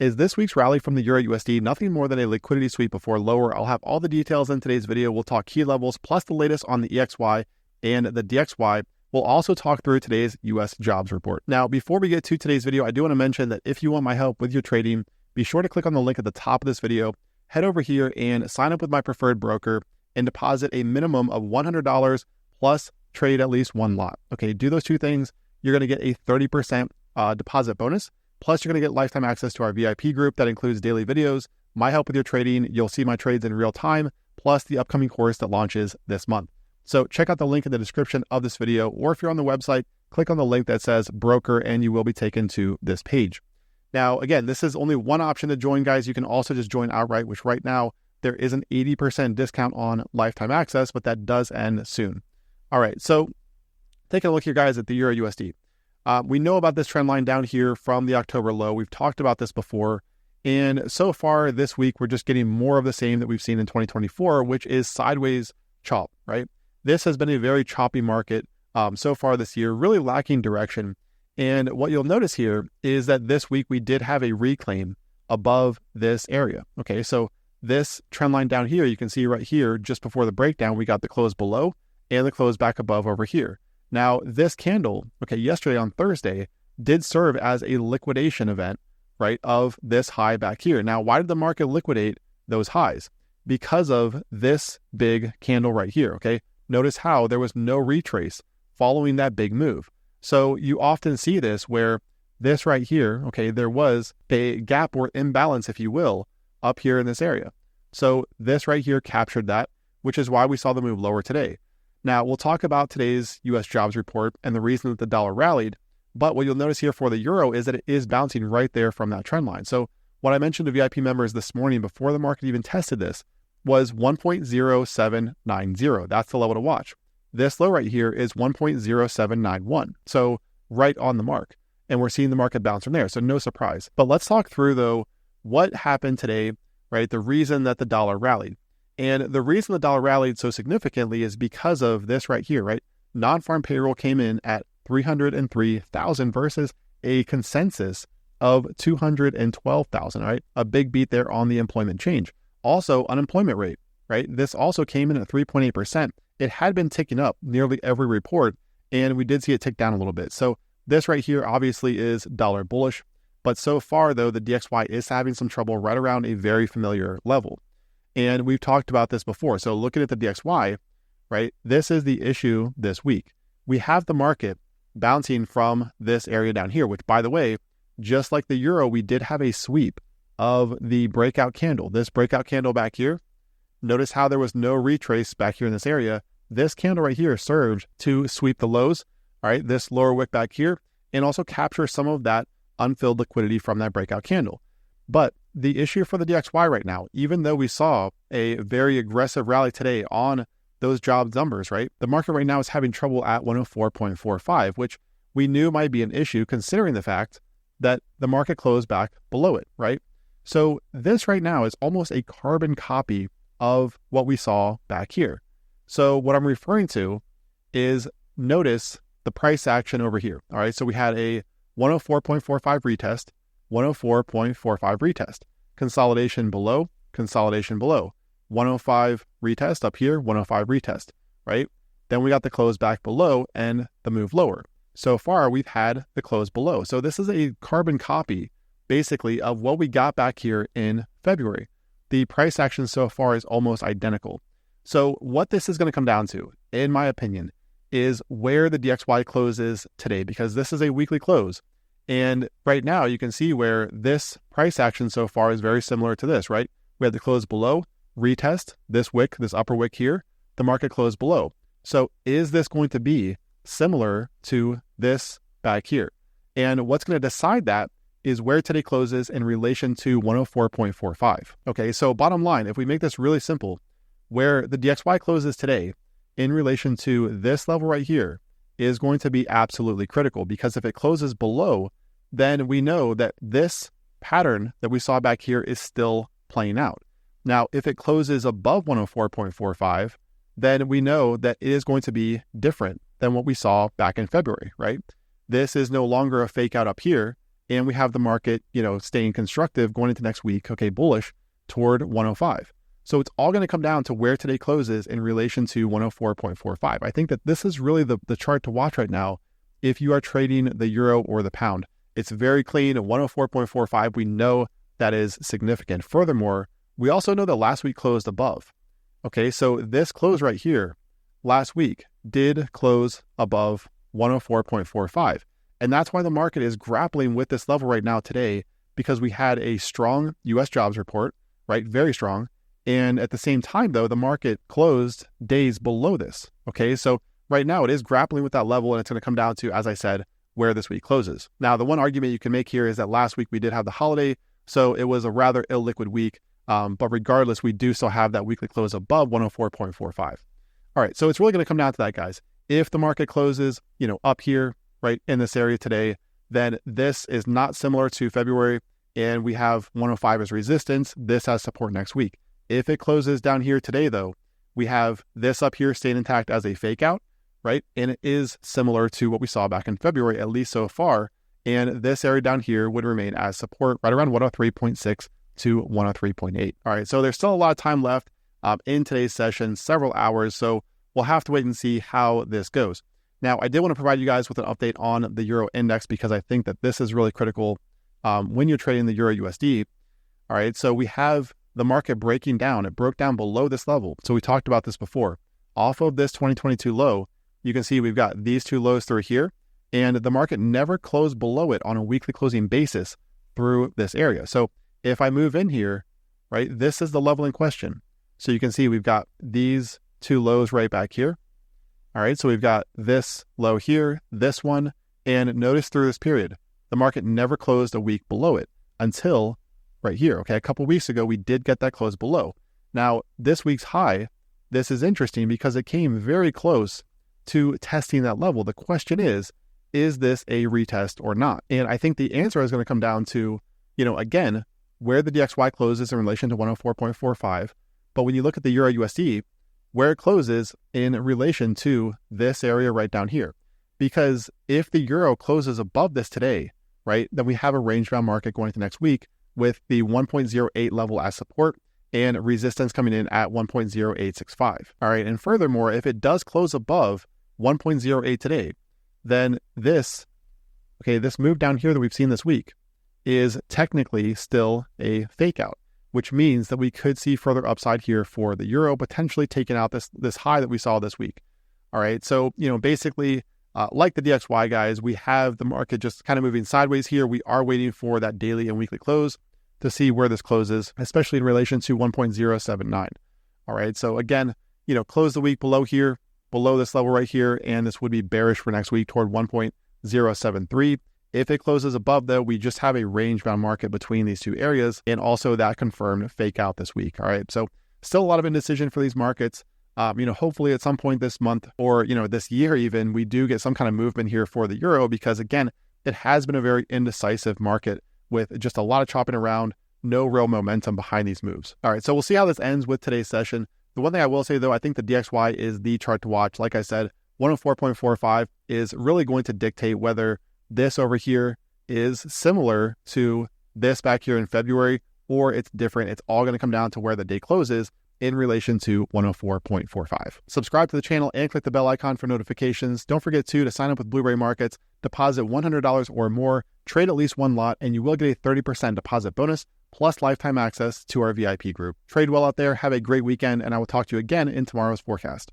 Is this week's rally from the EURUSD nothing more than a liquidity sweep before lower? I'll have all the details in today's video. We'll talk key levels plus the latest on the EXY and the DXY. We'll also talk through today's US jobs report. Now, before we get to today's video, I do want to mention that if you want my help with your trading, be sure to click on the link at the top of this video, head over here and sign up with my preferred broker and deposit a minimum of $100 plus trade at least one lot. Okay, do those two things. You're going to get a 30% deposit bonus. Plus, you're going to get lifetime access to our VIP group that includes daily videos, my help with your trading. You'll see my trades in real time, plus the upcoming course that launches this month. So check out the link in the description of this video, or if you're on the website, click on the link that says broker and you will be taken to this page. Now, again, this is only one option to join, guys. You can also just join outright, which right now there is an 80% discount on lifetime access, but that does end soon. All right, so take a look here, guys, at the EURUSD. We know about this trend line down here from the October low. We've talked about this before. And so far this week, we're just getting more of the same that we've seen in 2024, which is sideways chop, right? This has been a very choppy market so far this year, really lacking direction. And what you'll notice here is that this week we did have a reclaim above this area. Okay, so this trend line down here, you can see right here, just before the breakdown, we got the close below and the close back above over here. Now, this candle, okay, yesterday on Thursday, did serve as a liquidation event, right, of this high back here. Now, why did the market liquidate those highs? Because of this big candle right here, okay? Notice how there was no retrace following that big move. So you often see this where this right here, okay, there was a gap or imbalance, if you will, up here in this area. So this right here captured that, which is why we saw the move lower today. Now, we'll talk about today's US jobs report and the reason that the dollar rallied, but what you'll notice here for the euro is that it is bouncing right there from that trend line. So what I mentioned to VIP members this morning before the market even tested this was 1.0790. That's the level to watch. This low right here is 1.0791. So right on the mark. And we're seeing the market bounce from there. So no surprise. But let's talk through, though, what happened today, right? The reason that the dollar rallied. And the reason the dollar rallied so significantly is because of this right here, right? Non-farm payroll came in at 303,000 versus a consensus of 212,000, right? A big beat there on the employment change. Also, unemployment rate, right? This also came in at 3.8%. It had been ticking up nearly every report, and we did see it tick down a little bit. So this right here obviously is dollar bullish, but so far, though, the DXY is having some trouble right around a very familiar level. And we've talked about this before. So looking at the DXY, right, this is the issue this week. We have the market bouncing from this area down here, which, by the way, just like the euro, we did have a sweep of the breakout candle. This breakout candle back here, notice how there was no retrace back here in this area. This candle right here served to sweep the lows, all right, this lower wick back here, and also capture some of that unfilled liquidity from that breakout candle. But the issue for the DXY right now, even though we saw a very aggressive rally today on those jobs numbers, right? The market right now is having trouble at 104.45, which we knew might be an issue considering the fact that the market closed back below it, right? So this right now is almost a carbon copy of what we saw back here. So what I'm referring to is notice the price action over here. All right, so we had a 104.45 retest, 104.45 retest, consolidation below, 105 retest up here, 105 retest, right? Then we got the close back below and the move lower. So far, we've had the close below. So this is a carbon copy, basically, of what we got back here in February. The price action so far is almost identical. So what this is going to come down to, in my opinion, is where the DXY closes today, because this is a weekly close. And right now, you can see where this price action so far is very similar to this, right? We had the close below, retest, this wick, this upper wick here, the market closed below. So is this going to be similar to this back here? And what's going to decide that is where today closes in relation to 104.45. Okay, so bottom line, if we make this really simple, where the DXY closes today in relation to this level right here is going to be absolutely critical, because if it closes below, then we know that this pattern that we saw back here is still playing out. Now, if it closes above 104.45, then we know that it is going to be different than what we saw back in February, right? This is no longer a fake out up here. and we have the market, staying constructive going into next week, bullish toward 105. So it's all going to come down to where today closes in relation to 104.45. I think that this is really the chart to watch right now if you are trading the euro or the pound. It's very clean, 104.45. We know that is significant. Furthermore, we also know that last week closed above. Okay, so this close right here last week did close above 104.45. And that's why the market is grappling with this level right now today, because we had a strong U.S. jobs report, right? Very strong. And at the same time, though, the market closed days below this. Okay, so right now it is grappling with that level, and it's going to come down to, as I said, where this week closes. Now, the one argument you can make here is that last week we did have the holiday, so it was a rather illiquid week. But regardless, we do still have that weekly close above 104.45. All right, so it's really going to come down to that, guys. If the market closes, up here, right in this area today, then this is not similar to February, and we have 105 as resistance. This has support next week. If it closes down here today, though, we have this up here staying intact as a fake out, right? And it is similar to what we saw back in February, at least so far. And this area down here would remain as support right around 103.6 to 103.8. All right, so there's still a lot of time left in today's session, several hours. So we'll have to wait and see how this goes. Now, I did want to provide you guys with an update on the Euro index because I think that this is really critical when you're trading the Euro USD. All right, so we have the market breaking down. It broke down below this level. So we talked about this before. Off of this 2022 low, you can see we've got these two lows through here, and the market never closed below it on a weekly closing basis through this area. So if I move in here, right, this is the level in question. So you can see we've got these two lows right back here. All right, so we've got this low here, this one, and notice through this period, the market never closed a week below it until right here. Okay, a couple weeks ago, we did get that close below. Now, this week's high, this is interesting because it came very close to testing that level. The question is this a retest or not? And I think the answer is going to come down to, again, where the DXY closes in relation to 104.45. But when you look at the Euro USD, where it closes in relation to this area right down here. Because if the Euro closes above this today, right, then we have a range-bound market going into next week with the 1.08 level as support and resistance coming in at 1.0865. All right, and furthermore, if it does close above 1.08 today, then this move down here that we've seen this week is technically still a fake out, which means that we could see further upside here for the Euro, potentially taking out this high that we saw this week. All right, so, basically, like the DXY, guys, we have the market just kind of moving sideways here. We are waiting for that daily and weekly close to see where this closes, especially in relation to 1.079. All right, so again, close the week below here, below this level right here, and this would be bearish for next week toward 1.073. If it closes above, though, we just have a range-bound market between these two areas, and also that confirmed fake out this week. All right, so still a lot of indecision for these markets. Hopefully at some point this month or, this year even, we do get some kind of movement here for the Euro because, again, it has been a very indecisive market with just a lot of chopping around, no real momentum behind these moves. All right, so we'll see how this ends with today's session. The one thing I will say, though, I think the DXY is the chart to watch. Like I said, 104.45 is really going to dictate whether this over here is similar to this back here in February or it's different. It's all going to come down to where the day closes in relation to 104.45. Subscribe to the channel and click the bell icon for notifications. Don't forget to sign up with Blueberry Markets, deposit $100 or more, trade at least one lot, and you will get a 30% deposit bonus plus lifetime access to our VIP group. Trade well out there, have a great weekend, and I will talk to you again in tomorrow's forecast.